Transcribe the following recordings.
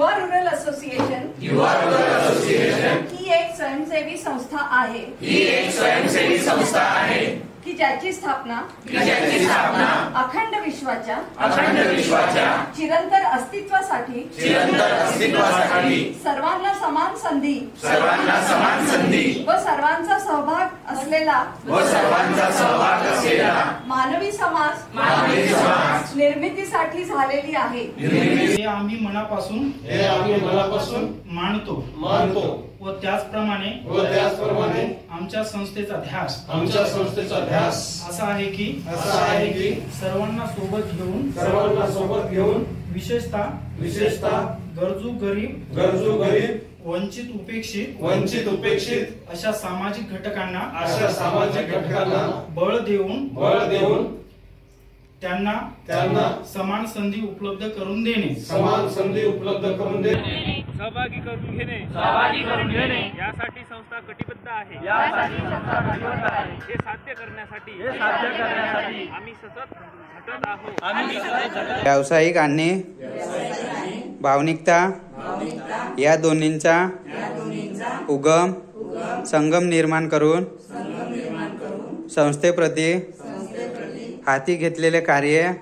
युवा rural association ही एक स्वयंसेवी संस्था आहे की ज्याची स्थापना अखंड विश्वाच्या चिरंतर अस्तित्वासाठी सर्वांना समान संधी व सर्वांचा सहभाग असलेला मानवी समाज निर्मितीसाठी झालेली आहे। हे आम्ही मनापासून मानतो व त्याचप्रमाणे आमच्या संस्थेचा ध्यास असा आहे की सर्वांना सोबत घेऊन विशेषतः गरजू गरीब वंचित उपेक्षित अशा सामाजिक घटकांना बळ देऊन त्यांना समान संधी उपलब्ध करून देणे सहभागी करून घेणे यासाठी संस्था कटिबद्ध आहे। हे साध्य करण्यासाठी आम्ही सतत झटत आहोत। व्यावसायिक आणि भावनिकता या दोन्हींचा उगम संगम निर्माण करून संस्थेप्रती हाती घेतलेले कार्य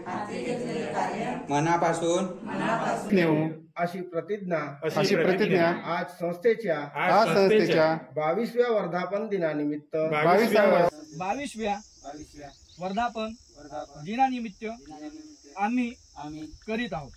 मनापासून अशी प्रतिज्ञा आज संस्थेच्या 22व्या वर्धापन दिनानिमित्त 22व्या वर्धापन दिनानिमित्त आम्ही करीत आहोत।